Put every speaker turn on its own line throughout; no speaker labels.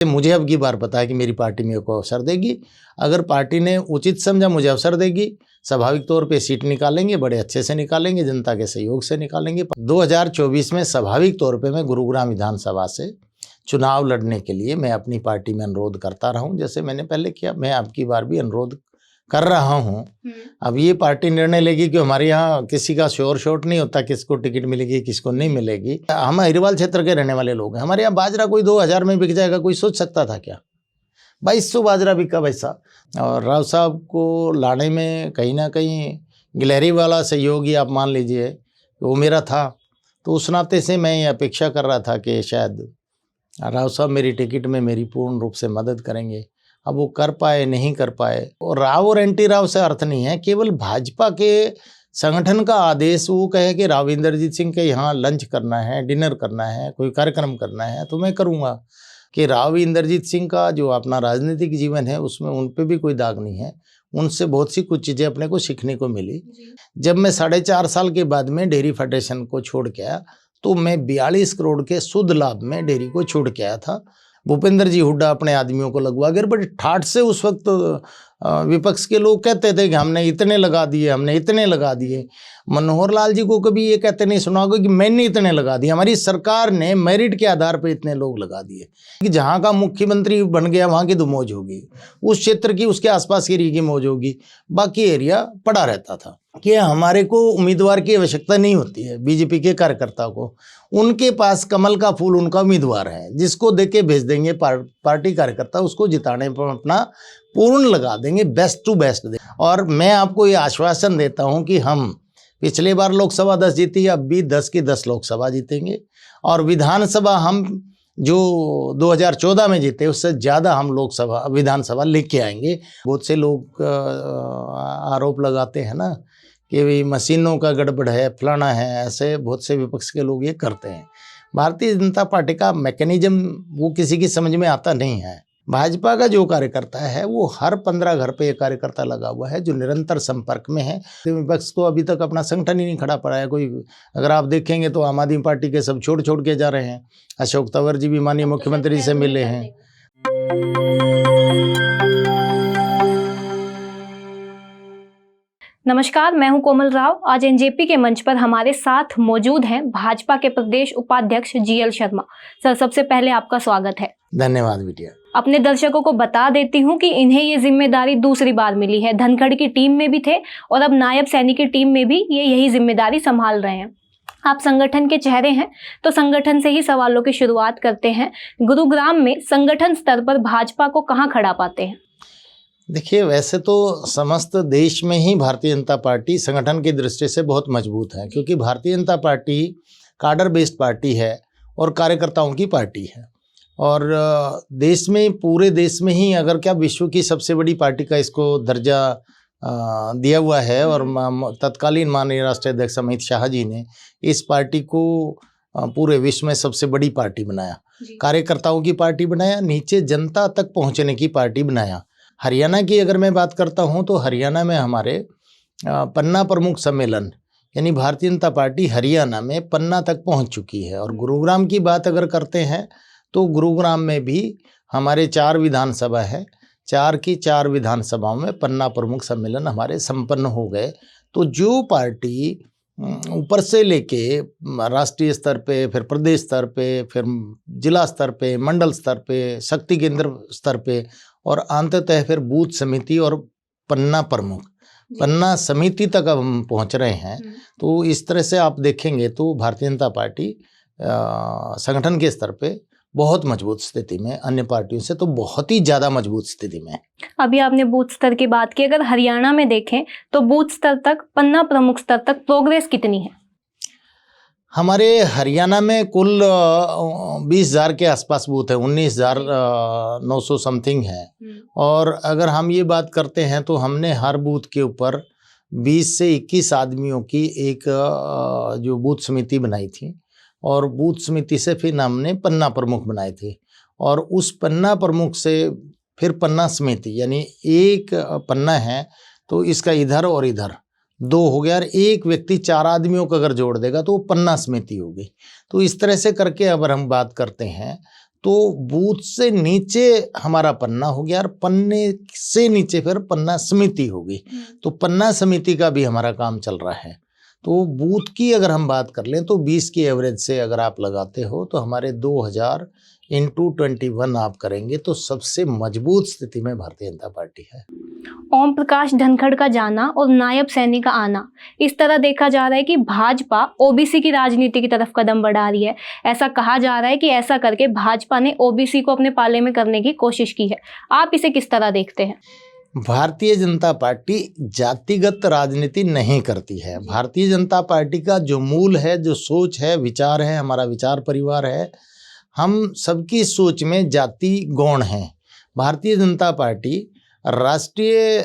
मुझे अब की बार पता है कि मेरी पार्टी मेरे को अवसर देगी। अगर पार्टी ने उचित समझा मुझे अवसर देगी, स्वाभाविक तौर पे सीट निकालेंगे, बड़े अच्छे से निकालेंगे, जनता के सहयोग से निकालेंगे। 2024 में स्वाभाविक तौर पे मैं गुरुग्राम विधानसभा से चुनाव लड़ने के लिए मैं अपनी पार्टी में अनुरोध करता रहा हूँ, जैसे मैंने पहले किया। मैं अब की बार भी अनुरोध कर रहा हूँ। अब ये पार्टी निर्णय लेगी कि हमारे यहाँ किसी का शोर शॉट नहीं होता, किसको टिकट मिलेगी किसको नहीं मिलेगी। हम अहिरवाल क्षेत्र के रहने वाले लोग हैं। हमारे यहाँ बाजरा कोई 2000 में बिक जाएगा, कोई सोच सकता था क्या? 2200 बाजरा बिका पैसा। और राव साहब को लाने में कहीं ना कहीं गिलहरी वाला सहयोगी आप मान लीजिए वो मेरा था, तो उस नाते से मैं ये अपेक्षा कर रहा था कि शायद राव साहब मेरी टिकट में मेरी पूर्ण रूप से मदद करेंगे। अब वो कर पाए नहीं कर पाए, और राव और एंटी राव से अर्थ नहीं है। केवल भाजपा के संगठन का आदेश वो कहे कि राव इंद्रजीत सिंह के यहाँ लंच करना है, डिनर करना है, कोई कार्यक्रम करना है, तो मैं करूँगा। कि राव इंद्रजीत सिंह का जो अपना राजनीतिक जीवन है उसमें उन पे भी कोई दाग नहीं है। उनसे बहुत सी कुछ चीज़ें अपने को सीखने को मिली। जब मैं 4.5 साल के बाद में डेयरी फेडरेशन को छोड़ के आया, तो मैं 42 करोड़ के शुद्ध लाभ में डेयरी को छोड़ के आया था। भूपेंद्र जी हुड्डा अपने आदमियों को लगवा कर बड़े ठाठ से उस वक्त विपक्ष के लोग कहते थे कि हमने इतने लगा दिए, हमने इतने लगा दिए। मनोहर लाल जी को कभी ये कहते नहीं सुना होगा कि मैंने इतने लगा दिए। हमारी सरकार ने मेरिट के आधार पर इतने लोग लगा दिए कि जहाँ का मुख्यमंत्री बन गया वहाँ की तो मौज होगी, उस क्षेत्र की उसके आसपास के एरिया की मौज होगी, बाकी एरिया पड़ा रहता था। कि हमारे को उम्मीदवार की आवश्यकता नहीं होती है। बीजेपी के कार्यकर्ता को उनके पास कमल का फूल उनका उम्मीदवार है, जिसको दे के भेज देंगे पार्टी कार्यकर्ता, उसको जिताने पर अपना पूर्ण लगा देंगे, बेस्ट टू बेस्ट दे। और मैं आपको ये आश्वासन देता हूं कि हम पिछले बार लोकसभा 10 जीती, अब भी 10 की 10 लोकसभा जीतेंगे। और विधानसभा हम जो 2014 में जीते उससे ज़्यादा हम लोकसभा विधानसभा लेके आएंगे। बहुत से लोग आरोप लगाते हैं ना कि भाई मशीनों का गड़बड़ है, फलाना है, ऐसे बहुत से विपक्ष के लोग ये करते हैं। भारतीय जनता पार्टी का मैकेनिज्म वो किसी की समझ में आता नहीं है। भाजपा का जो कार्यकर्ता है वो हर 15 घर पे एक कार्यकर्ता लगा हुआ है जो निरंतर संपर्क में है। विपक्ष तो अभी तक अपना संगठन ही नहीं खड़ा पड़ा है कोई। अगर आप देखेंगे तो आम आदमी पार्टी के सब छोड़ छोड़ के जा रहे हैं। अशोक तंवर जी भी माननीय मुख्यमंत्री से मिले हैं।
नमस्कार, मैं हूं कोमल राव। आज एनजेपी के मंच पर हमारे साथ मौजूद हैं भाजपा के प्रदेश उपाध्यक्ष जीएल शर्मा। सर, सबसे पहले आपका स्वागत है।
धन्यवाद बिटिया।
अपने दर्शकों को बता देती हूं कि इन्हें ये जिम्मेदारी दूसरी बार मिली है। धनखड़ की टीम में भी थे और अब नायब सैनी की टीम में भी ये यही जिम्मेदारी संभाल रहे हैं। आप संगठन के चेहरे हैं, तो संगठन से ही सवालों की शुरुआत करते हैं। गुरुग्राम में संगठन स्तर पर भाजपा को कहाँ खड़ा पाते हैं?
देखिए, वैसे तो समस्त देश में ही भारतीय जनता पार्टी संगठन की दृष्टि से बहुत मजबूत है, क्योंकि Bharatiya Janata party cadre based party है और कार्यकर्ताओं की पार्टी है। और देश में, पूरे देश में ही अगर क्या विश्व की सबसे बड़ी पार्टी का इसको दर्जा दिया हुआ है। और तत्कालीन माननीय राष्ट्रीय अध्यक्ष अमित शाह जी ने इस पार्टी को पूरे विश्व में सबसे बड़ी पार्टी बनाया, कार्यकर्ताओं की पार्टी बनाया, नीचे जनता तक पहुँचने की पार्टी बनाया। हरियाणा की अगर मैं बात करता हूं तो हरियाणा में हमारे पन्ना प्रमुख सम्मेलन यानी भारतीय जनता पार्टी हरियाणा में पन्ना तक पहुंच चुकी है। और गुरुग्राम की बात अगर करते हैं तो गुरुग्राम में भी हमारे 4 विधानसभा है, 4 की 4 विधानसभाओं में पन्ना प्रमुख सम्मेलन हमारे संपन्न हो गए। तो जो पार्टी ऊपर से लेके राष्ट्रीय स्तर पे, फिर प्रदेश स्तर पे, फिर जिला स्तर पे, मंडल स्तर पे, शक्ति केंद्र स्तर पे और अंततः फिर बूथ समिति और पन्ना प्रमुख, पन्ना समिति तक अब हम पहुंच रहे हैं। तो इस तरह से आप देखेंगे तो भारतीय जनता पार्टी संगठन के स्तर पे बहुत मजबूत स्थिति में, अन्य पार्टियों से तो बहुत ही ज़्यादा मजबूत स्थिति में।
अभी आपने बूथ स्तर की बात की, अगर हरियाणा में देखें तो बूथ स्तर तक, पन्ना प्रमुख स्तर तक प्रोग्रेस कितनी है?
हमारे हरियाणा में कुल 20,000 के आसपास बूथ है, 19,900 समथिंग है। और अगर हम ये बात करते हैं तो हमने हर बूथ के ऊपर 20 से 21 आदमियों की एक जो बूथ समिति बनाई थी, और बूथ समिति से फिर हमने पन्ना प्रमुख बनाए थे, और उस पन्ना प्रमुख से फिर पन्ना समिति, यानी एक पन्ना है तो इसका इधर और इधर 2 हो गया, और एक व्यक्ति 4 आदमियों को अगर जोड़ देगा तो वो पन्ना समिति होगी। तो इस तरह से करके अगर हम बात करते हैं तो बूथ से नीचे हमारा पन्ना हो गया और पन्ने से नीचे फिर पन्ना समिति होगी। तो पन्ना समिति का भी हमारा काम चल रहा है। तो बूथ की अगर हम बात कर लें तो 20 की एवरेज से अगर आप लगाते हो तो हमारे 2000 इंटू 21 आप करेंगे तो सबसे मजबूत स्थिति में भारतीय जनता पार्टी है।
ओम प्रकाश धनखड़ का जाना और नायब सैनी का आना, इस तरह देखा जा रहा है कि भाजपा ओबीसी की राजनीति की तरफ कदम बढ़ा रही है। ऐसा कहा जा रहा है कि ऐसा करके भाजपा ने ओबीसी को अपने पाले में करने की कोशिश की है। आप इसे किस तरह देखते हैं?
भारतीय जनता पार्टी जातिगत राजनीति नहीं करती है। भारतीय जनता पार्टी का जो मूल है, जो सोच है, विचार है, हमारा विचार परिवार है, हम सबकी सोच में जाति गौण है। भारतीय जनता पार्टी राष्ट्रीय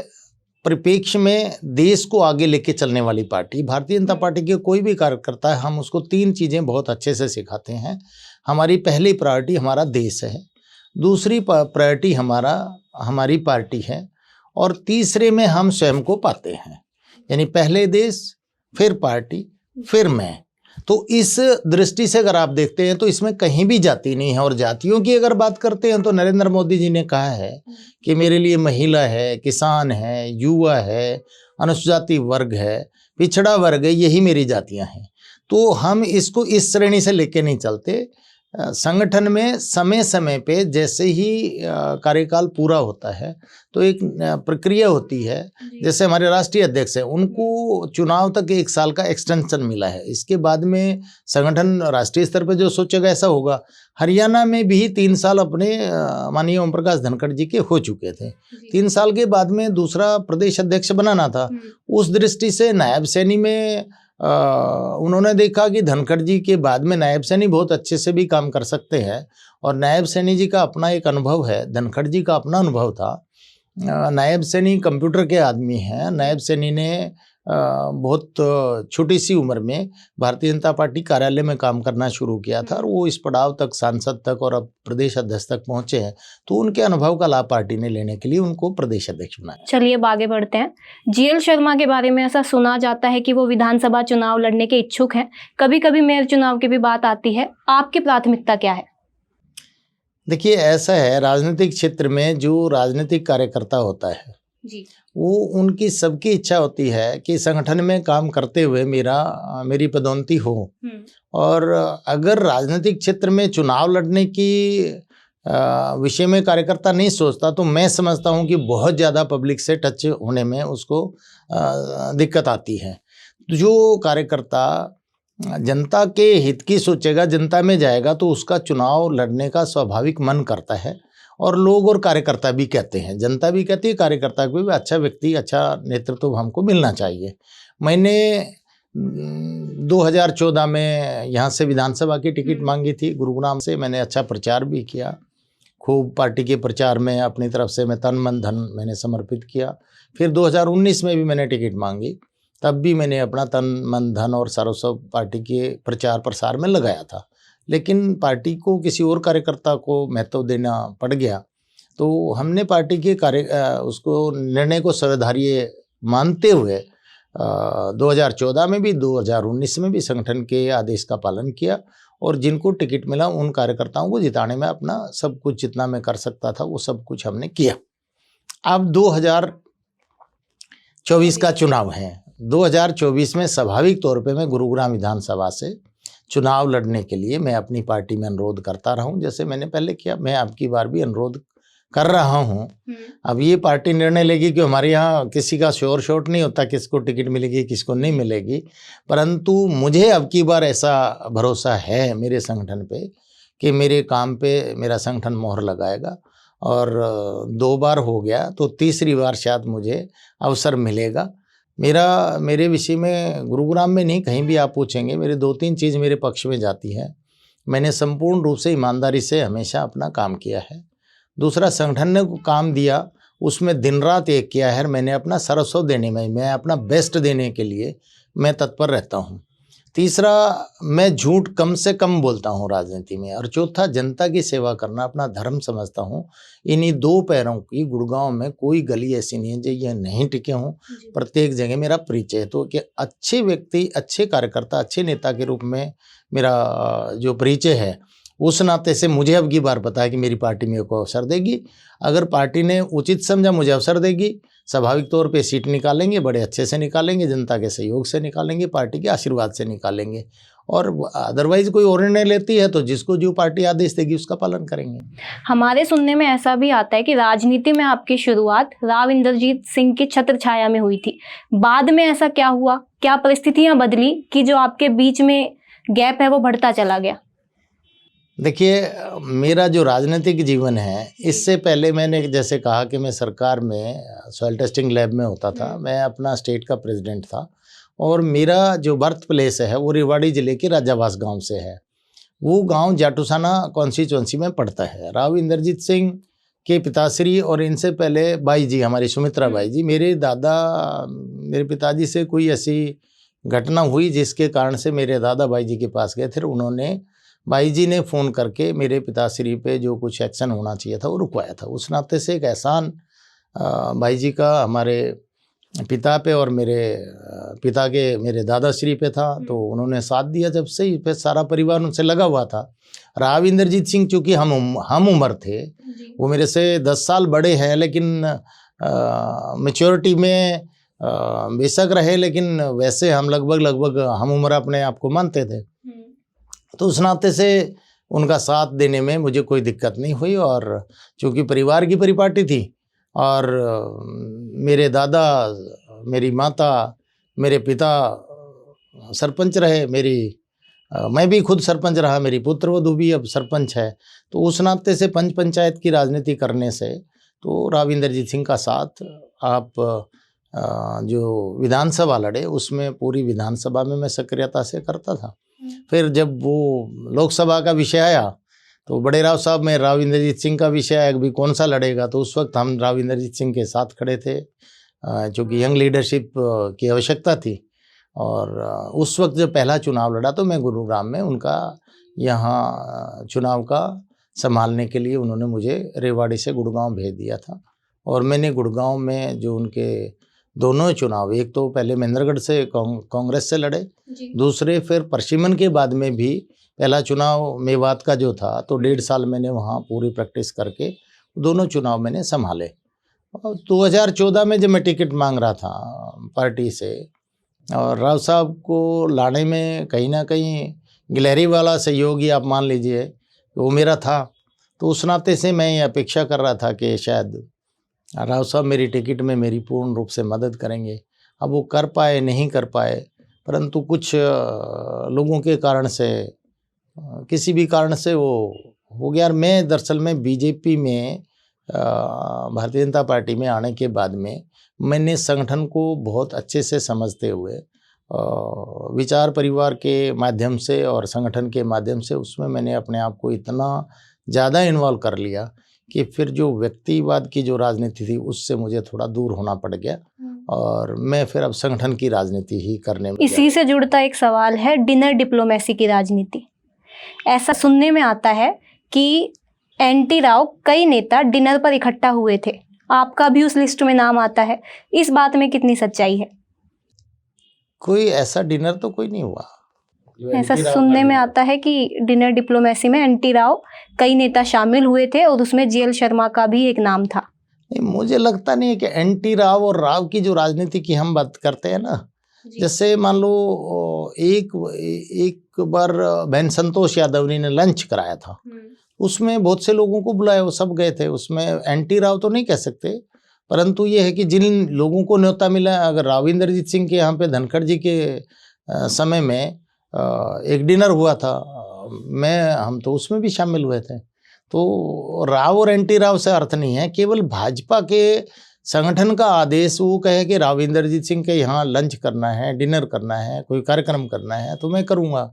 परिप्रेक्ष्य में देश को आगे लेके चलने वाली पार्टी। भारतीय जनता पार्टी के कोई भी कार्यकर्ता है, हम उसको 3 चीज़ें बहुत अच्छे से सिखाते हैं। हमारी पहली प्रायोरिटी हमारा देश है, दूसरी प्रायोरिटी हमारी पार्टी है, और तीसरे में हम स्वयं को पाते हैं। यानी पहले देश, फिर पार्टी, फिर मैं। तो इस दृष्टि से अगर आप देखते हैं तो इसमें कहीं भी जाति नहीं है। और जातियों की अगर बात करते हैं तो नरेंद्र मोदी जी ने कहा है कि मेरे लिए महिला है, किसान है, युवा है, अनुसूचित जाति वर्ग है, पिछड़ा वर्ग है, यही मेरी जातियां हैं। तो हम इसको इस श्रेणी से लेके नहीं चलते। संगठन में समय समय पे जैसे ही कार्यकाल पूरा होता है तो एक प्रक्रिया होती है। जैसे हमारे राष्ट्रीय अध्यक्ष हैं, उनको चुनाव तक 1 साल का एक्सटेंशन मिला है। इसके बाद में संगठन राष्ट्रीय स्तर पे जो सोचेगा ऐसा होगा। हरियाणा में भी 3 साल अपने माननीय ओम प्रकाश धनखड़ जी के हो चुके थे। 3 साल के बाद में दूसरा प्रदेश अध्यक्ष बनाना था। उस दृष्टि से नायब सैनी में उन्होंने देखा कि धनखड़ जी के बाद में नायब सैनी बहुत अच्छे से भी काम कर सकते हैं। और नायब सैनी जी का अपना एक अनुभव है, धनखड़ जी का अपना अनुभव था। नायब सैनी कंप्यूटर के आदमी हैं। नायब सैनी ने बहुत छोटी सी उम्र में भारतीय जनता पार्टी कार्यालय में काम करना शुरू किया था और वो इस पड़ाव तक, सांसद तक और अब प्रदेश अध्यक्ष तक पहुंचे हैं। तो उनके अनुभव का लाभ पार्टी ने लेने के लिए उनको प्रदेश अध्यक्ष बनाया।
चलिए अब आगे बढ़ते हैं। जीएल शर्मा के बारे में ऐसा सुना जाता है कि वो विधानसभा चुनाव लड़ने के इच्छुक हैं। कभी कभी मेयर चुनाव की भी बात आती है। आपकी प्राथमिकता क्या है?
देखिए, ऐसा है, राजनीतिक क्षेत्र में जो राजनीतिक कार्यकर्ता होता है
जी,
वो उनकी सबकी इच्छा होती है कि संगठन में काम करते हुए मेरी पदोन्नति हो। और अगर राजनीतिक क्षेत्र में चुनाव लड़ने की विषय में कार्यकर्ता नहीं सोचता तो मैं समझता हूं कि बहुत ज़्यादा पब्लिक से टच होने में उसको दिक्कत आती है। जो कार्यकर्ता जनता के हित की सोचेगा, जनता में जाएगा, तो उसका चुनाव लड़ने का स्वाभाविक मन करता है। और लोग और कार्यकर्ता भी कहते हैं, जनता भी कहती है, कार्यकर्ता को भी अच्छा व्यक्ति, अच्छा नेतृत्व हमको मिलना चाहिए। मैंने 2014 में यहाँ से विधानसभा की टिकट मांगी थी गुरुग्राम से। मैंने अच्छा प्रचार भी किया, खूब पार्टी के प्रचार में अपनी तरफ से मैं तन मन धन मैंने समर्पित किया। फिर 2019 में भी मैंने टिकट मांगी, तब भी मैंने अपना तन मन धन और सर्वस्व पार्टी के प्रचार प्रसार में लगाया था। लेकिन पार्टी को किसी और कार्यकर्ता को महत्व देना पड़ गया। तो हमने पार्टी के उसको निर्णय को सर्वधार्य मानते हुए 2014 में भी 2019 में भी संगठन के आदेश का पालन किया और जिनको टिकट मिला उन कार्यकर्ताओं को जिताने में अपना सब कुछ जितना मैं कर सकता था वो सब कुछ हमने किया। अब 2024 का चुनाव है। 2024 में स्वाभाविक तौर पे मैं गुरुग्राम विधानसभा से चुनाव लड़ने के लिए मैं अपनी पार्टी में अनुरोध करता रहा हूं, जैसे मैंने पहले किया। मैं अब की बार भी अनुरोध कर रहा हूं। अब ये पार्टी निर्णय लेगी कि हमारे यहाँ किसी का शोर शॉट नहीं होता, किसको टिकट मिलेगी किसको नहीं मिलेगी। परंतु मुझे अब की बार ऐसा भरोसा है मेरे संगठन पे कि मेरे काम पे मेरा संगठन मोहर लगाएगा। और 2 बार हो गया तो तीसरी बार शायद मुझे अवसर मिलेगा। मेरे विषय में गुरुग्राम में नहीं, कहीं भी आप पूछेंगे, मेरे 2-3 चीज़ मेरे पक्ष में जाती है। मैंने संपूर्ण रूप से ईमानदारी से हमेशा अपना काम किया है। दूसरा, संगठन ने काम दिया उसमें दिन रात एक किया है। मैंने अपना सर्वस्व देने में, मैं अपना बेस्ट देने के लिए मैं तत्पर रहता हूँ। तीसरा, मैं झूठ कम से कम बोलता हूँ राजनीति में। और चौथा, जनता की सेवा करना अपना धर्म समझता हूँ। इन्हीं 2 पैरों की गुड़गांव में कोई गली ऐसी नहीं है जो ये नहीं टिके हूँ। प्रत्येक जगह मेरा परिचय है। तो कि अच्छे व्यक्ति, अच्छे कार्यकर्ता, अच्छे नेता के रूप में मेरा जो परिचय है उस नाते से मुझे अब की बार पता है कि मेरी पार्टी मेरे को अवसर देगी। अगर पार्टी ने उचित समझा मुझे अवसर देगी, स्वाभाविक तौर पे सीट निकालेंगे, बड़े अच्छे से निकालेंगे, जनता के सहयोग से निकालेंगे, पार्टी के आशीर्वाद से निकालेंगे। और अदरवाइज कोई और निर्णय लेती है तो जिसको जो पार्टी आदेश देगी उसका पालन करेंगे।
हमारे सुनने में ऐसा भी आता है कि राजनीति में आपकी शुरुआत राव इंद्रजीत सिंह की छत्र छाया में हुई थी। बाद में ऐसा क्या हुआ, क्या परिस्थितियां बदली कि जो आपके बीच में गैप है वो बढ़ता चला गया?
देखिए, मेरा जो राजनीतिक जीवन है, इससे पहले मैंने जैसे कहा कि मैं सरकार में सॉइल टेस्टिंग लैब में होता था, मैं अपना स्टेट का प्रेसिडेंट था और मेरा जो बर्थ प्लेस है वो रेवाड़ी ज़िले के राजावास गांव से है। वो गांव जाटूसाना कॉन्स्टिट्यूंसी में पड़ता है। राव इंद्रजीत सिंह के पिताश्री और इनसे पहले बाई जी, हमारी सुमित्रा बाई जी, मेरे पिताजी से कोई ऐसी घटना हुई जिसके कारण से मेरे दादा बाई जी के पास गए थे। उन्होंने, बाई जी ने फ़ोन करके मेरे पिताश्री पे जो कुछ एक्शन होना चाहिए था वो रुकवाया था। उस नाते से एक एहसान बाई जी का हमारे पिता पे और मेरे पिता के मेरे दादाश्री पे था, तो उन्होंने साथ दिया। जब से ही फिर सारा परिवार उनसे लगा हुआ था। राव इंद्रजीत सिंह चूँकि हम उम्र थे, वो मेरे से 10 साल बड़े हैं, लेकिन मैच्योरिटी में बेशक रहे, लेकिन वैसे हम लगभग हम उम्र अपने आप को मानते थे। तो उस नाते से उनका साथ देने में मुझे कोई दिक्कत नहीं हुई। और चूँकि परिवार की परिपाटी थी और मेरे दादा, मेरी माता, मेरे पिता सरपंच रहे, मैं भी खुद सरपंच रहा, मेरी पुत्रवधू भी अब सरपंच है, तो उस नाते से पंच पंचायत की राजनीति करने से तो राव इंद्रजीत सिंह का साथ आप जो विधानसभा लड़े उसमें पूरी विधानसभा में मैं सक्रियता से करता था। फिर जब वो लोकसभा का विषय आया तो बड़े राव साहब में राव इंद्रजीत सिंह का विषय आया कि कौन सा लड़ेगा, तो उस वक्त हम राव इंद्रजीत सिंह के साथ खड़े थे, क्योंकि यंग लीडरशिप की आवश्यकता थी। और उस वक्त जब पहला चुनाव लड़ा तो मैं गुरुग्राम में उनका यहाँ चुनाव का संभालने के लिए उन्होंने मुझे रेवाड़ी से गुड़गांव भेज दिया था। और मैंने गुड़गांव में जो उनके दोनों चुनाव, एक तो पहले महेंद्रगढ़ से कांग्रेस से लड़े, दूसरे फिर परसिमन के बाद में भी पहला चुनाव मेवात का जो था, तो 1.5 साल मैंने वहाँ पूरी प्रैक्टिस करके दोनों चुनाव मैंने संभाले। और 2014 में जब मैं टिकट मांग रहा था पार्टी से, और राव साहब को लाने में कहीं ना कहीं गिलहरी वाला सहयोग ही आप मान लीजिए वो मेरा था, तो उस नाते से मैं ये अपेक्षा कर रहा था कि शायद राव साहब मेरी टिकट में मेरी पूर्ण रूप से मदद करेंगे। अब वो कर पाए नहीं कर पाए, परंतु कुछ लोगों के कारण से, किसी भी कारण से वो हो गया। मैं दरअसल में बीजेपी में, भारतीय जनता पार्टी में आने के बाद में मैंने संगठन को बहुत अच्छे से समझते हुए विचार परिवार के माध्यम से और संगठन के माध्यम से उसमें मैंने अपने आप को इतना ज़्यादा इन्वॉल्व कर लिया कि फिर जो व्यक्तिवाद की जो राजनीति थी उससे मुझे थोड़ा दूर होना पड़ गया और मैं फिर अब संगठन की राजनीति ही करने में।
इसी से जुड़ता एक सवाल है डिनर डिप्लोमेसी की राजनीति। ऐसा सुनने में आता है कि एनटी राव कई नेता डिनर पर इकट्ठा हुए थे, आपका भी उस लिस्ट में नाम आता है, इस बात में कितनी सच्चाई है?
कोई ऐसा डिनर तो कोई नहीं हुआ।
ऐसा सुनने में आता है कि डिनर डिप्लोमेसी में एनटी राव कई नेता शामिल हुए थे और उसमें जीएल शर्मा का भी एक नाम था।
नहीं, मुझे लगता नहीं है कि एनटी राव और राव की जो राजनीति की हम बात करते हैं ना, जैसे मान लो एक बार बहन संतोष यादवनी ने लंच कराया था, उसमें बहुत से लोगों को बुलाया, वो सब गए थे, उसमें एनटी राव तो नहीं कह सकते, परंतु ये है कि जिन लोगों को न्योता मिला, अगर राव इंद्रजीत सिंह के यहाँ पे धनखड़ जी के समय में एक डिनर हुआ था, हम तो उसमें भी शामिल हुए थे। तो राव और एनटी राव से अर्थ नहीं है, केवल भाजपा के संगठन का आदेश वो कहे कि राव इंद्रजीत सिंह के यहाँ लंच करना है, डिनर करना है, कोई कार्यक्रम करना है तो मैं करूँगा।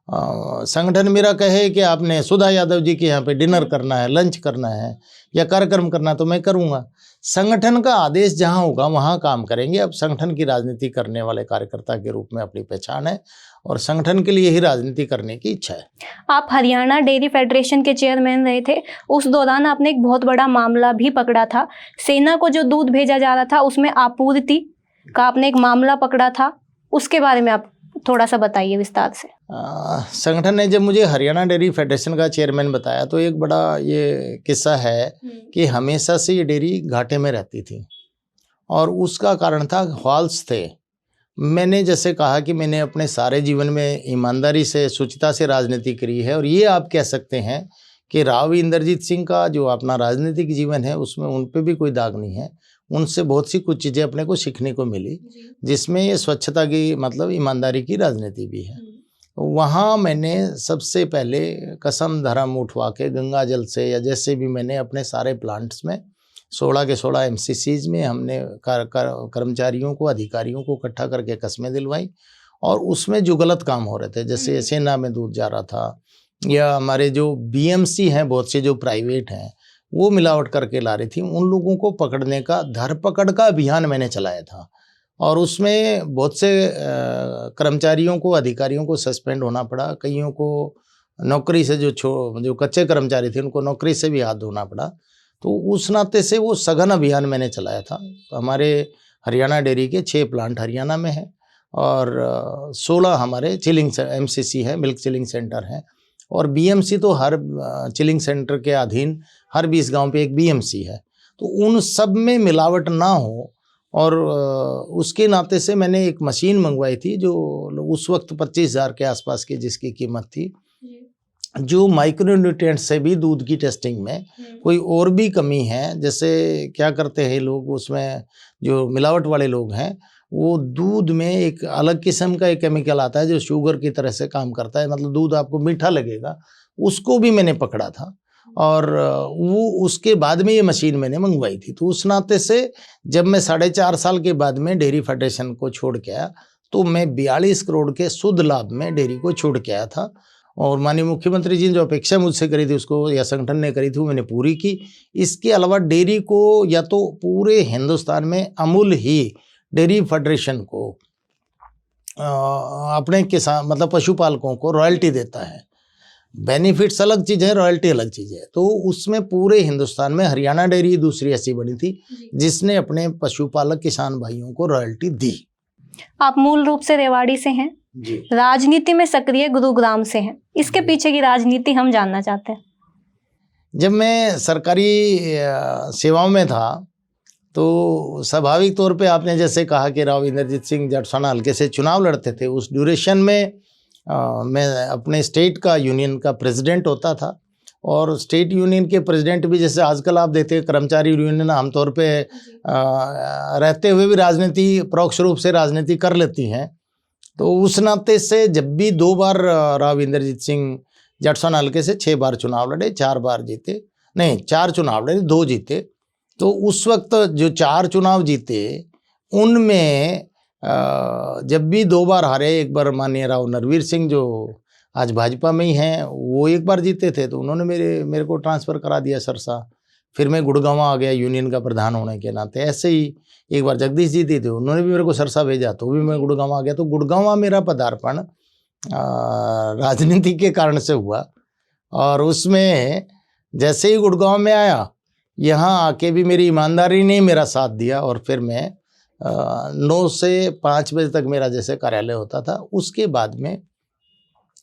संगठन मेरा कहे कि आपने सुधा यादव जी के यहाँ पे डिनर करना है, लंच करना है या कार्यक्रम करना है तो मैं करूँगा। संगठन का आदेश जहाँ होगा वहाँ काम करेंगे। अब संगठन की राजनीति करने वाले कार्यकर्ता के रूप में अपनी पहचान है और संगठन के लिए ही राजनीति करने की इच्छा है। आप
हरियाणा डेयरी फेडरेशन के चेयरमैन रहे थे, उस दौरान आपने एक बहुत बड़ा मामला भी पकड़ा था। सेना को जो दूध भेजा जा रहा था उसमें आपूर्ति का आपने एक मामला पकड़ा था, उसके बारे में आप थोड़ा सा बताइए विस्तार से।
संगठन ने जब मुझे हरियाणा डेयरी फेडरेशन का चेयरमैन बताया तो एक बड़ा ये किस्सा है कि हमेशा से ये डेयरी घाटे में रहती थी और उसका कारण था हॉल्स थे। मैंने जैसे कहा कि मैंने अपने सारे जीवन में ईमानदारी से, शुचिता से राजनीति करी है और ये आप कह सकते हैं कि राव इंद्रजीत सिंह का जो अपना राजनीतिक जीवन है उसमें उन पे भी कोई दाग नहीं है। उनसे बहुत सी कुछ चीज़ें अपने को सीखने को मिली, जिसमें ये स्वच्छता की मतलब ईमानदारी की राजनीति भी है। वहाँ मैंने सबसे पहले कसम धर्म उठवा के गंगा जल से या जैसे भी मैंने अपने सारे प्लांट्स में 16 के 16 MCCs में हमने कर्मचारियों को, अधिकारियों को इकट्ठा करके कस्में दिलवाई और उसमें जो गलत काम हो रहे थे, जैसे सेना में दूध जा रहा था या हमारे जो BMC हैं बहुत से जो प्राइवेट हैं वो मिलावट करके ला रही थी, उन लोगों को पकड़ने का धरपकड़ का अभियान मैंने चलाया था और उसमें बहुत से कर्मचारियों को, अधिकारियों को सस्पेंड होना पड़ा। कईयों को नौकरी से जो कच्चे कर्मचारी थे उनको नौकरी से भी हाथ धोना पड़ा। तो उस नाते से वो सघन अभियान मैंने चलाया था। हमारे हरियाणा डेयरी के 6 प्लांट हरियाणा में हैं और 16 हमारे चिलिंग MCC है, मिल्क चिलिंग सेंटर हैं और BMC तो हर चिलिंग सेंटर के अधीन हर 20 गांव पे एक BMC है। तो उन सब में मिलावट ना हो और उसके नाते से मैंने एक मशीन मंगवाई थी जो उस वक्त 25,000 के आसपास की जिसकी कीमत थी, जो माइक्रोन्यूट्रिएंट से भी दूध की टेस्टिंग में कोई और भी कमी है। जैसे क्या करते हैं लोग, उसमें जो मिलावट वाले लोग हैं वो दूध में एक अलग किस्म का एक केमिकल आता है जो शुगर की तरह से काम करता है, मतलब दूध आपको मीठा लगेगा, उसको भी मैंने पकड़ा था और वो उसके बाद में ये मशीन मैंने मंगवाई थी। तो उस नाते से जब मैं 4.5 साल के बाद में डेयरी फेडरेशन को छोड़ के आया तो मैं 42 करोड़ के शुद्ध लाभ में डेयरी को छोड़ के आया था और माननीय मुख्यमंत्री जी ने जो अपेक्षा मुझसे करी थी उसको या संगठन ने करी थी वो मैंने पूरी की। इसके अलावा डेयरी को या तो पूरे हिंदुस्तान में अमूल ही डेयरी फेडरेशन को अपने किसान मतलब पशुपालकों को रॉयल्टी देता है। बेनिफिट्स अलग चीज़ है, रॉयल्टी अलग चीज़ है। तो उसमें पूरे हिंदुस्तान में हरियाणा डेयरी दूसरी ऐसी बनी थी जिसने अपने पशुपालक किसान भाइयों को रॉयल्टी दी।
आप मूल रूप से रेवाड़ी से हैं, राजनीति में सक्रिय गुरुग्राम से हैं, इसके पीछे की राजनीति हम जानना चाहते हैं।
जब मैं सरकारी सेवाओं में था तो स्वाभाविक तौर पे आपने जैसे कहा कि राव इंद्रजीत सिंह जटसाना हल्के से चुनाव लड़ते थे, उस ड्यूरेशन में मैं अपने स्टेट का यूनियन का प्रेसिडेंट होता था और स्टेट यूनियन के प्रेसिडेंट भी जैसे आजकल आप देखते हैं कर्मचारी यूनियन आमतौर पे रहते हुए भी राजनीति परोक्ष रूप से राजनीति कर लेती हैं। तो उस नाते से जब भी 2 बार राव इंद्रजीत सिंह जटसाना हल्के से 6 बार चुनाव लड़े, 4 बार जीते, नहीं 4 चुनाव लड़े, 2 जीते। तो उस वक्त जो 4 चुनाव जीते उनमें जब भी 2 बार हारे, एक बार माननीय राव नरवीर सिंह जो आज भाजपा में ही हैं वो एक बार जीते थे तो उन्होंने मेरे को ट्रांसफ़र करा दिया सरसा। फिर मैं गुड़गांव आ गया यूनियन का प्रधान होने के नाते। ऐसे ही एक बार जगदीश जी थे उन्होंने भी मेरे को सरसा भेजा तो भी मैं गुड़गांव आ गया। तो गुड़गांव मेरा पदार्पण राजनीति के कारण से हुआ और उसमें जैसे ही गुड़गांव में आया यहाँ आके भी मेरी ईमानदारी ने मेरा साथ दिया और फिर मैं 9 से 5 बजे तक मेरा जैसे कार्यालय होता था। उसके बाद में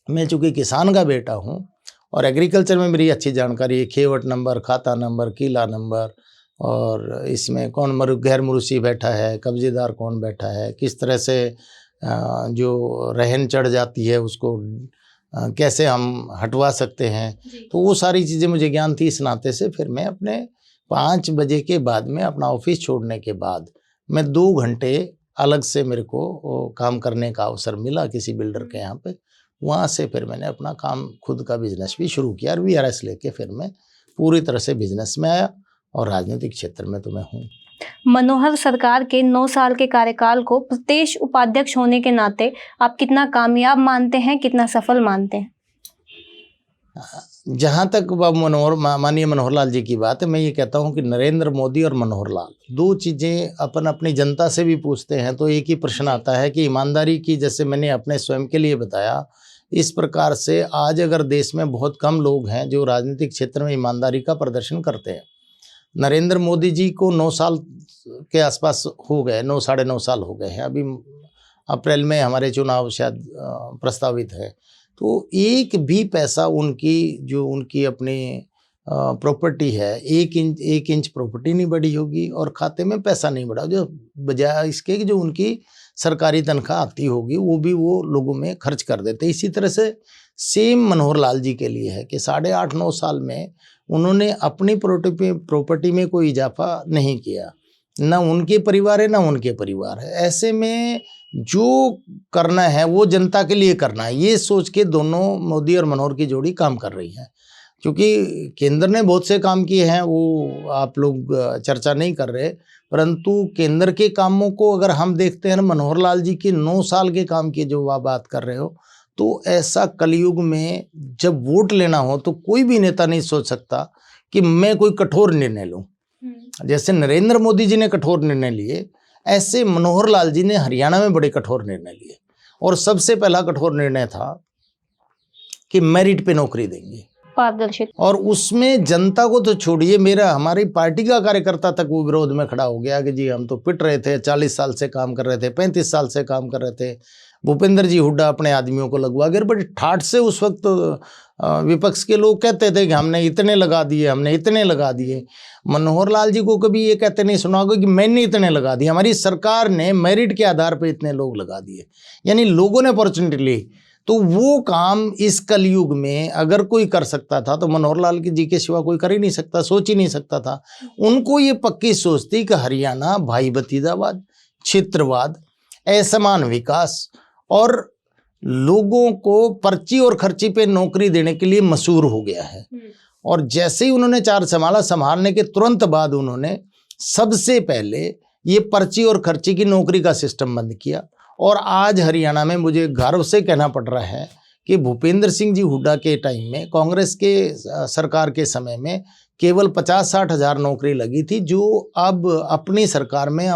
मैं चूँकि किसान का बेटा हूँ और एग्रीकल्चर में मेरी अच्छी जानकारी है, खेवट नंबर, खाता नंबर, किला नंबर और इसमें कौन गैर मुरुसी बैठा है, कब्जेदार कौन बैठा है, किस तरह से जो रहन चढ़ जाती है उसको कैसे हम हटवा सकते हैं। तो वो सारी चीज़ें मुझे ज्ञान थी। इस नाते से फिर मैं अपने 5 बजे के बाद में अपना ऑफिस छोड़ने के बाद मैं 2 घंटे अलग से मेरे को काम करने का अवसर मिला किसी बिल्डर के यहाँ पे। वहाँ से फिर मैंने अपना काम खुद का बिजनेस भी शुरू किया और VRS लेके फिर मैं पूरी तरह से बिजनेस में आया और राजनीतिक क्षेत्र में तो मैं हूँ।
मनोहर सरकार के 9 साल के कार्यकाल को प्रदेश उपाध्यक्ष होने के नाते आप कितना कामयाब मानते हैं, कितना सफल मानते हैं?
जहाँ तक माननीय मनोहर लाल जी की बात है, मैं ये कहता हूँ कि नरेंद्र मोदी और मनोहर लाल 2 चीज़ें अपनी जनता से भी पूछते हैं तो एक ही प्रश्न आता है कि ईमानदारी की, जैसे मैंने अपने स्वयं के लिए बताया, इस प्रकार से आज अगर देश में बहुत कम लोग हैं जो राजनीतिक क्षेत्र में ईमानदारी का प्रदर्शन करते हैं। नरेंद्र मोदी जी को 9 साल के आसपास हो गए, 9 साढ़े 9 साल हो गए हैं। अभी अप्रैल में हमारे चुनाव शायद प्रस्तावित है। तो एक भी पैसा उनकी अपनी प्रॉपर्टी है, एक इंच प्रॉपर्टी नहीं बढ़ी होगी और खाते में पैसा नहीं बढ़ा, जो बजाय इसके कि जो उनकी सरकारी तनख्वाह आती होगी वो भी वो लोगों में खर्च कर देते। इसी तरह से सेम मनोहर लाल जी के लिए है कि 8.5-9 साल में उन्होंने अपनी प्रॉपर्टी में कोई इजाफा नहीं किया, ना उनके परिवार है ना उनके परिवार है। ऐसे में जो करना है वो जनता के लिए करना है, ये सोच के दोनों मोदी और मनोहर की जोड़ी काम कर रही है। क्योंकि केंद्र ने बहुत से काम किए हैं, वो आप लोग चर्चा नहीं कर रहे, परंतु केंद्र के कामों को अगर हम देखते हैं, मनोहर लाल जी के 9 साल के काम की जो आप बात कर रहे हो, तो ऐसा कलयुग में जब वोट लेना हो तो कोई भी नेता नहीं सोच सकता कि मैं कोई कठोर निर्णय लूं। जैसे नरेंद्र मोदी जी ने कठोर निर्णय लिए, ऐसे मनोहर लाल जी ने हरियाणा में बड़े कठोर निर्णय लिए। और सबसे पहला कठोर निर्णय था कि मेरिट पे नौकरी देंगे,
पारदर्शित।
और उसमें जनता को तो छोड़िए, हमारी पार्टी का कार्यकर्ता तक वो विरोध में खड़ा हो गया कि जी हम तो पिट रहे थे, 40 साल से काम कर रहे थे, 35 साल से काम कर रहे थे। भूपेंद्र जी हुड्डा अपने आदमियों को लगवा गए, बड़ी ठाठ से उस वक्त विपक्ष के लोग कहते थे कि हमने इतने लगा दिए, हमने इतने लगा दिए। मनोहर लाल जी को कभी ये कहते नहीं सुना होगा कि मैंने इतने लगा दिए, हमारी सरकार ने मेरिट के आधार पर इतने लोग लगा दिए, यानी लोगों ने अपॉर्चुनिटी ली। तो वो काम इस कलयुग में अगर कोई कर सकता था तो मनोहर लाल जी के सिवा कोई कर ही नहीं सकता, सोच ही नहीं सकता था। उनको ये पक्की सोच थी कि हरियाणा भाई भतीजावाद, क्षेत्रवाद, असमान विकास और लोगों को पर्ची और खर्ची पे नौकरी देने के लिए मशहूर हो गया है। और जैसे ही उन्होंने 4 संभालने के तुरंत बाद उन्होंने सबसे पहले ये पर्ची और खर्ची की नौकरी का सिस्टम बंद किया। और आज हरियाणा में मुझे गर्व से कहना पड़ रहा है कि भूपेंद्र सिंह जी हुड्डा के टाइम में, कांग्रेस के सरकार के समय में केवल 50-60 हज़ार नौकरी लगी थी, जो अब अपनी सरकार में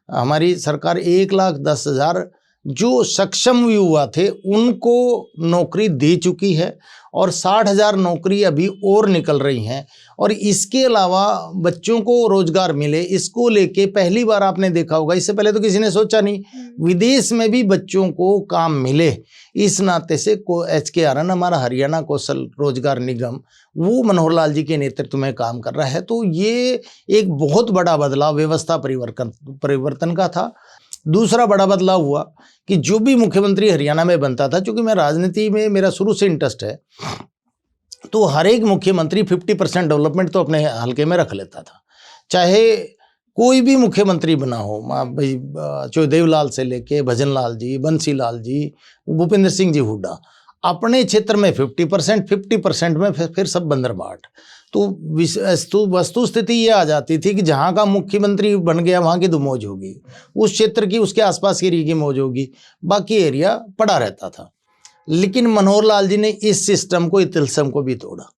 हमारी सरकार 1,10,000 जो सक्षम युवा थे उनको नौकरी दे चुकी है, और 60,000 नौकरी अभी और निकल रही हैं। और इसके अलावा बच्चों को रोजगार मिले, इसको लेके पहली बार आपने देखा होगा, इससे पहले तो किसी ने सोचा नहीं, विदेश में भी बच्चों को काम मिले। इस नाते से HKRN हमारा हरियाणा कौशल रोजगार निगम, वो मनोहर लाल जी के नेतृत्व में काम कर रहा है। तो ये एक बहुत बड़ा बदलाव, व्यवस्था परिवर्तन का था। दूसरा बड़ा बदलाव हुआ कि जो भी मुख्यमंत्री हरियाणा में बनता था, क्योंकि मैं राजनीति में मेरा शुरू से इंटरेस्ट है, तो हर एक मुख्यमंत्री 50% डेवलपमेंट तो अपने हल्के में रख लेता था। चाहे कोई भी मुख्यमंत्री बना हो, भाई देवलाल से लेके भजन लाल जी, बंसी लाल जी, भूपेंद्र सिंह जी हुड्डा, अपने क्षेत्र में 50% में फिर सब बंदरबाट। तो वस्तु स्थिति ये आ जाती थी कि जहाँ का मुख्यमंत्री बन गया वहाँ की तो मौज होगी, उस क्षेत्र की, उसके आसपास के एरिया की मौज होगी, बाकी एरिया पड़ा रहता था। लेकिन मनोहर लाल जी ने इस सिस्टम को, इस तिलस्म को भी तोड़ा,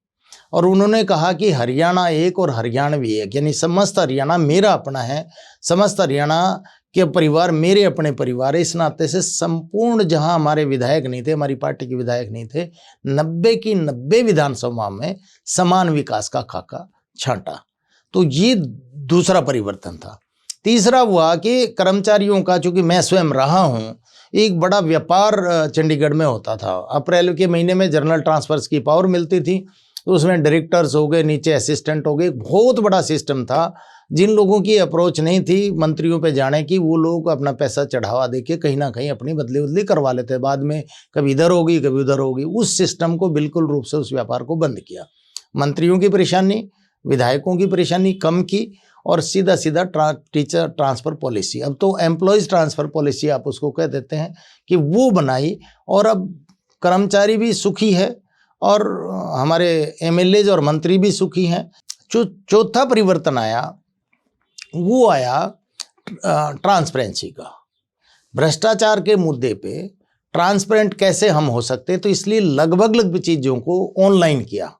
और उन्होंने कहा कि हरियाणा एक और हरियाणवी एक, यानी समस्त हरियाणा मेरा अपना है, समस्त हरियाणा के परिवार मेरे अपने परिवार है। इस नाते से संपूर्ण, जहां हमारे विधायक नहीं थे, हमारी पार्टी के विधायक नहीं थे, 90 की 90 विधानसभा में समान विकास का खाका छांटा। तो ये दूसरा परिवर्तन था। तीसरा हुआ कि कर्मचारियों का, चूंकि मैं स्वयं रहा हूं, एक बड़ा व्यापार चंडीगढ़ में होता था। अप्रैल के महीने में जनरल ट्रांसफर्स की पावर मिलती थी, तो उसमें डायरेक्टर्स हो गए, नीचे असिस्टेंट हो गए, बहुत बड़ा सिस्टम था। जिन लोगों की अप्रोच नहीं थी मंत्रियों पे जाने की, वो लोग अपना पैसा चढ़ावा देके कहीं ना कहीं अपनी बदली करवा लेते, बाद में कभी इधर होगी कभी उधर होगी। उस सिस्टम को बिल्कुल रूप से, उस व्यापार को बंद किया। मंत्रियों की परेशानी, विधायकों की परेशानी कम की, और सीधा टीचर ट्रांसफ़र पॉलिसी, अब तो एम्प्लॉयज़ ट्रांसफ़र पॉलिसी आप उसको कह देते हैं, कि वो बनाई। और अब कर्मचारी भी सुखी है और हमारे MLAs और मंत्री भी सुखी हैं। जो चौथा परिवर्तन आया वो आया ट्रांसपेरेंसी का। भ्रष्टाचार के मुद्दे पे ट्रांसपेरेंट कैसे हम हो सकते, तो इसलिए लगभग चीज़ों को ऑनलाइन किया।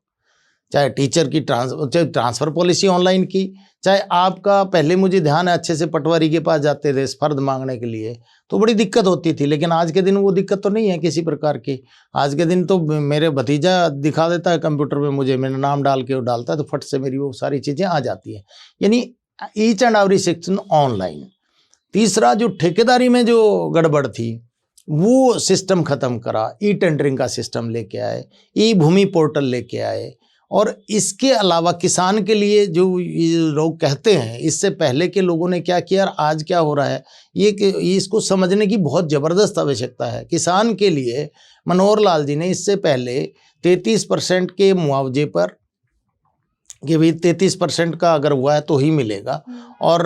चाहे टीचर की ट्रांसफ़र पॉलिसी ऑनलाइन की, चाहे आपका, पहले मुझे ध्यान है अच्छे से पटवारी के पास जाते थे फर्द मांगने के लिए, तो बड़ी दिक्कत होती थी। लेकिन आज के दिन वो दिक्कत तो नहीं है किसी प्रकार की। आज के दिन तो मेरे भतीजा दिखा देता है कंप्यूटर में मुझे, मेरा नाम डाल के वो डालता है, तो फट से मेरी वो सारी चीज़ें आ जाती हैं। यानी each and every section online. तीसरा, जो ठेकेदारी में जो गड़बड़ थी वो सिस्टम खत्म करा, ई टेंडरिंग का सिस्टम लेके आए, ई भूमि पोर्टल लेके आए। और इसके अलावा किसान के लिए जो ये लोग कहते हैं, इससे पहले के लोगों ने क्या किया और आज क्या हो रहा है, ये इसको समझने की बहुत ज़बरदस्त आवश्यकता है। किसान के लिए मनोहर लाल जी ने इससे पहले 33% के मुआवजे पर, कि भाई 33% का अगर हुआ है तो ही मिलेगा, और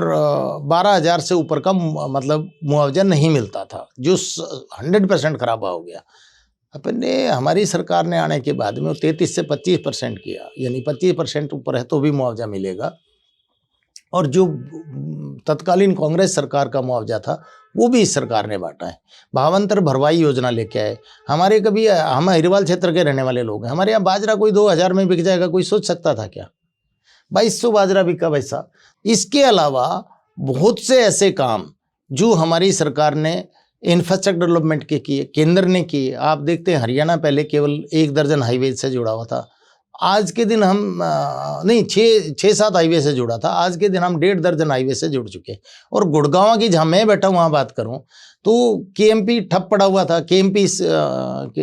12,000 से ऊपर का मतलब मुआवजा नहीं मिलता था, जो 100% खराब हो गया। अपने हमारी सरकार ने आने के बाद में वो 33 से 25% किया, यानी 25% ऊपर है तो भी मुआवजा मिलेगा। और जो तत्कालीन कांग्रेस सरकार का मुआवजा था वो भी इस सरकार ने बांटा है। भावांतर भरवाई योजना लेके आए। हमारे कभी, हम हिरवाल क्षेत्र के रहने वाले लोग हैं, हमारे यहाँ बाजरा कोई 2,000 में बिक जाएगा, कोई सोच सकता था क्या? 2,200 बाजरा बिका पैसा। इसके अलावा बहुत से ऐसे काम जो हमारी सरकार ने इंफ्रास्ट्रक्चर डेवलपमेंट के किए, केंद्र ने किए। आप देखते हैं हरियाणा पहले केवल 1 दर्जन हाईवे से जुड़ा हुआ था, आज के दिन हम नहीं 6-7 हाईवे से जुड़ा था, आज के दिन हम 1.5 दर्जन हाईवे से जुड़ चुके। और गुड़गांव की, जहाँ मैं बैठा वहाँ बात करूँ तो केएमपी ठप पड़ा हुआ था। केएमपी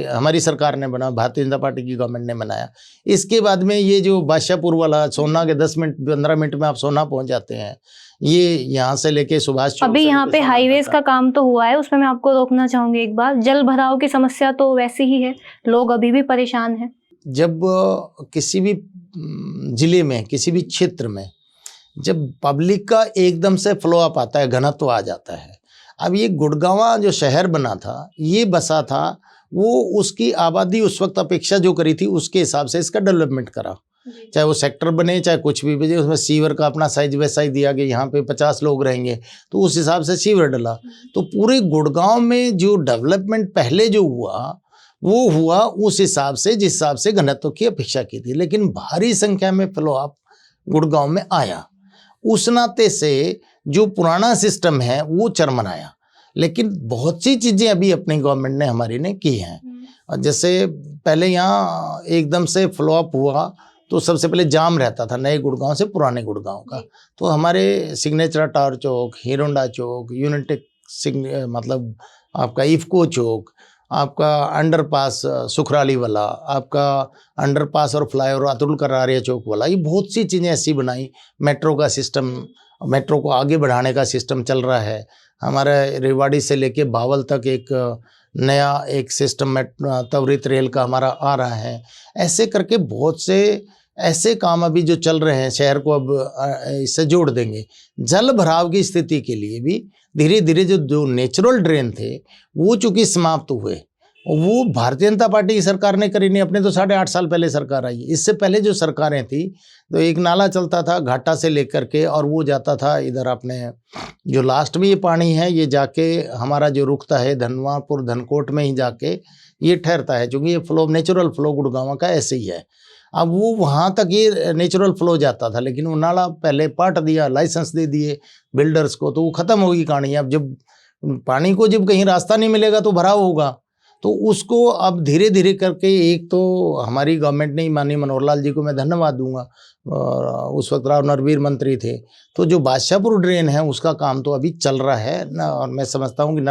हमारी सरकार ने बना, भारतीय जनता पार्टी की गवर्नमेंट ने बनाया। इसके बाद में ये जो बादशाहपुर वाला सोना के 10 मिनट 15 मिनट में आप सोना पहुँच जाते हैं, ये यहाँ से लेके सुभाष चौक,
अभी यहाँ पे हाईवेज का काम तो हुआ है, उसमें मैं आपको रोकना चाहूंगी एक बार। जल भराव की समस्या तो वैसी ही है, लोग अभी भी परेशान हैं।
जब किसी भी जिले में, किसी भी क्षेत्र में जब पब्लिक का एकदम से फ्लो अप आता है, घनत्व आ जाता है। अब ये गुड़गांवा जो शहर बना था, ये बसा था, वो उसकी आबादी उस वक्त अपेक्षा जो करी थी उसके हिसाब से इसका डेवलपमेंट करा। चाहे वो सेक्टर बने, चाहे कुछ भी बने, उसमें सीवर का अपना साइज वैसा ही दिया कि यहाँ पे 50 लोग रहेंगे तो उस हिसाब से सीवर डला। तो पूरे गुड़गांव में जो डेवलपमेंट पहले जो हुआ वो हुआ उस हिसाब से, जिस हिसाब से घनत्व की अपेक्षा की थी। लेकिन भारी संख्या में फ्लो अप गुड़गांव में आया, उस नाते से जो पुराना सिस्टम है वो चरमराया। लेकिन बहुत सी चीज़ें अभी अपनी गवर्नमेंट ने, हमारी ने की हैं। जैसे पहले यहाँ एकदम से फ्लो अप हुआ तो सबसे पहले जाम रहता था नए गुड़गांव से पुराने गुड़गांव का। तो हमारे सिग्नेचर टावर चौक, हीरोंडा चौक, यूनिटेक मतलब आपका इफ्को चौक, आपका अंडरपास सुखराली वाला, आपका अंडरपास और फ्लाईओवर अतुल करारिया चौक वाला, ये बहुत सी चीज़ें ऐसी बनाई। मेट्रो का सिस्टम, मेट्रो को आगे बढ़ाने का सिस्टम चल रहा है। हमारे रेवाड़ी से लेके बावल तक एक नया एक सिस्टम त्वरित रेल का हमारा आ रहा है। ऐसे करके बहुत से ऐसे काम अभी जो चल रहे हैं, शहर को अब इससे जोड़ देंगे। जल भराव की स्थिति के लिए भी धीरे धीरे जो नेचुरल ड्रेन थे वो चूँकि समाप्त हुए, वो भारतीय जनता पार्टी की सरकार ने करी नहीं। अपने तो 8.5 साल पहले सरकार आई। इससे पहले जो सरकारें थी तो एक नाला चलता था घाटा से लेकर के, और वो जाता था इधर अपने जो लास्ट में ये पानी है ये जाके हमारा जो रुकता है धनवापुर धनकोट में ही जाके ये ठहरता है, क्योंकि ये फ्लो नेचुरल फ्लो गुड़गांव का ऐसे ही है। अब वो वहाँ तक ये नेचुरल फ्लो जाता था, लेकिन वो नाला पहले पाट दिया, लाइसेंस दे दिए बिल्डर्स को, तो वो ख़त्म होगी कहानी। अब जब पानी को जब कहीं रास्ता नहीं मिलेगा तो भराव होगा, तो उसको अब धीरे धीरे करके, एक तो हमारी गवर्नमेंट ने ही मानी, मनोहर लाल जी को मैं धन्यवाद दूंगा, उस वक्त राव नरवीर मंत्री थे। तो जो बादशाहपुर ड्रेन है उसका काम तो अभी चल रहा है ना, और मैं समझता हूँ कि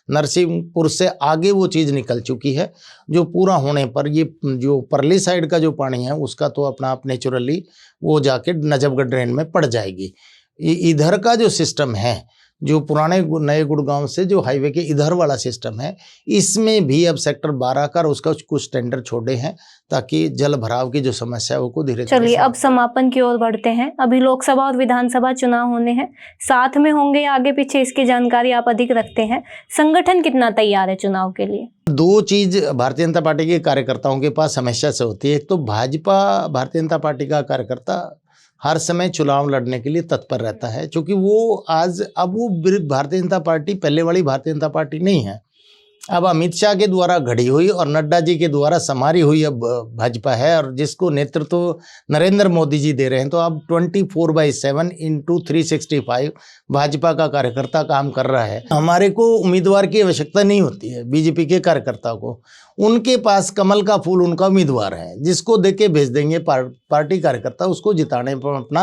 नरसिंहपुर से आगे वो चीज़ निकल चुकी है, जो पूरा होने पर ये जो परली साइड का जो पानी है उसका तो अपना आप नेचुरली वो जाके नजफगढ़ ड्रेन में पड़ जाएगी। इधर का जो सिस्टम है, जो पुराने नए गुड़गांव से जो हाईवे के इधर वाला सिस्टम है, इसमें भी अब सेक्टर 12 का उसका कुछ टेंडर छोड़े हैं ताकि जल भराव की जो समस्या है वो को धीरे।
चलिए अब समापन की ओर बढ़ते हैं। अभी लोकसभा और विधानसभा चुनाव होने हैं, साथ में होंगे आगे पीछे, इसकी जानकारी आप अधिक रखते हैं। संगठन कितना तैयार है चुनाव के लिए? 2
चीज भारतीय जनता पार्टी के कार्यकर्ताओं के पास हमेशा से होती है। एक तो भाजपा, भारतीय जनता पार्टी का कार्यकर्ता हर समय चुनाव लड़ने के लिए तत्पर रहता है, क्योंकि वो अब वो भारतीय जनता पार्टी पहले वाली भारतीय जनता पार्टी नहीं है। अब अमित शाह के द्वारा घड़ी हुई और नड्डा जी के द्वारा संवारी हुई अब भाजपा है, और जिसको नेतृत्व नरेंद्र मोदी जी दे रहे हैं। तो अब 24/7 × 365 भाजपा का कार्यकर्ता काम कर रहा है। हमारे को उम्मीदवार की आवश्यकता नहीं होती है बीजेपी के कार्यकर्ता को, उनके पास कमल का फूल उनका उम्मीदवार है, जिसको देख के भेज देंगे पार्टी कार्यकर्ता, उसको जिताने पर अपना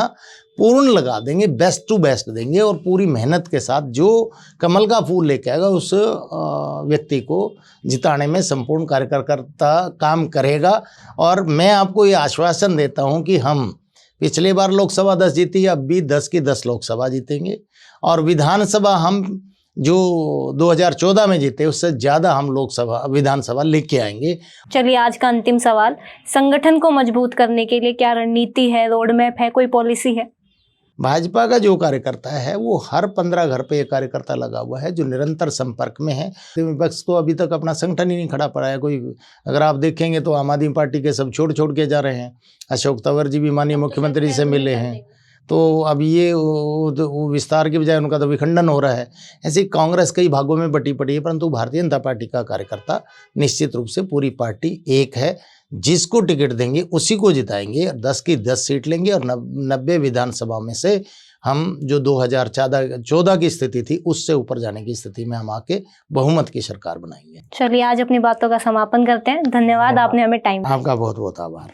पूर्ण लगा देंगे, बेस्ट टू बेस्ट देंगे और पूरी मेहनत के साथ जो कमल का फूल लेके आएगा उस व्यक्ति को जिताने में संपूर्ण कार्यकर्ता काम करेगा। और मैं आपको ये आश्वासन देता हूँ कि हम पिछले बार लोकसभा 10 जीती, अब भी 10 की 10 लोकसभा जीतेंगे और विधानसभा हम जो 2014 में जीते उससे ज़्यादा हम लोकसभा विधानसभा लेके आएंगे।
चलिए आज का अंतिम सवाल, संगठन को मजबूत करने के लिए क्या रणनीति है, रोड मैप है, कोई पॉलिसी है?
भाजपा का जो कार्यकर्ता है वो हर 15 घर पे एक कार्यकर्ता लगा हुआ है जो निरंतर संपर्क में है। विपक्ष तो अभी तक अपना संगठन ही नहीं खड़ा पड़ा है कोई। अगर आप देखेंगे तो आम आदमी पार्टी के सब छोड़ के जा रहे हैं। अशोक तंवर जी भी माननीय मुख्यमंत्री से मिले हैं, तो अब ये वो विस्तार की बजाय उनका तो विखंडन हो रहा है। ऐसे कांग्रेस कई भागों में बटी पड़ी है, परंतु भारतीय जनता पार्टी का कार्यकर्ता निश्चित रूप से पूरी पार्टी एक है। जिसको टिकट देंगे उसी को जिताएंगे, 10 की 10 सीट लेंगे और 90 विधानसभा में से हम जो 2014 की स्थिति थी उससे ऊपर जाने की स्थिति में हम आके बहुमत की सरकार बनाएंगे।
चलिए आज अपनी बातों का समापन करते हैं। धन्यवाद, आपने हमें टाइम दिया।
आपका बहुत बहुत आभार।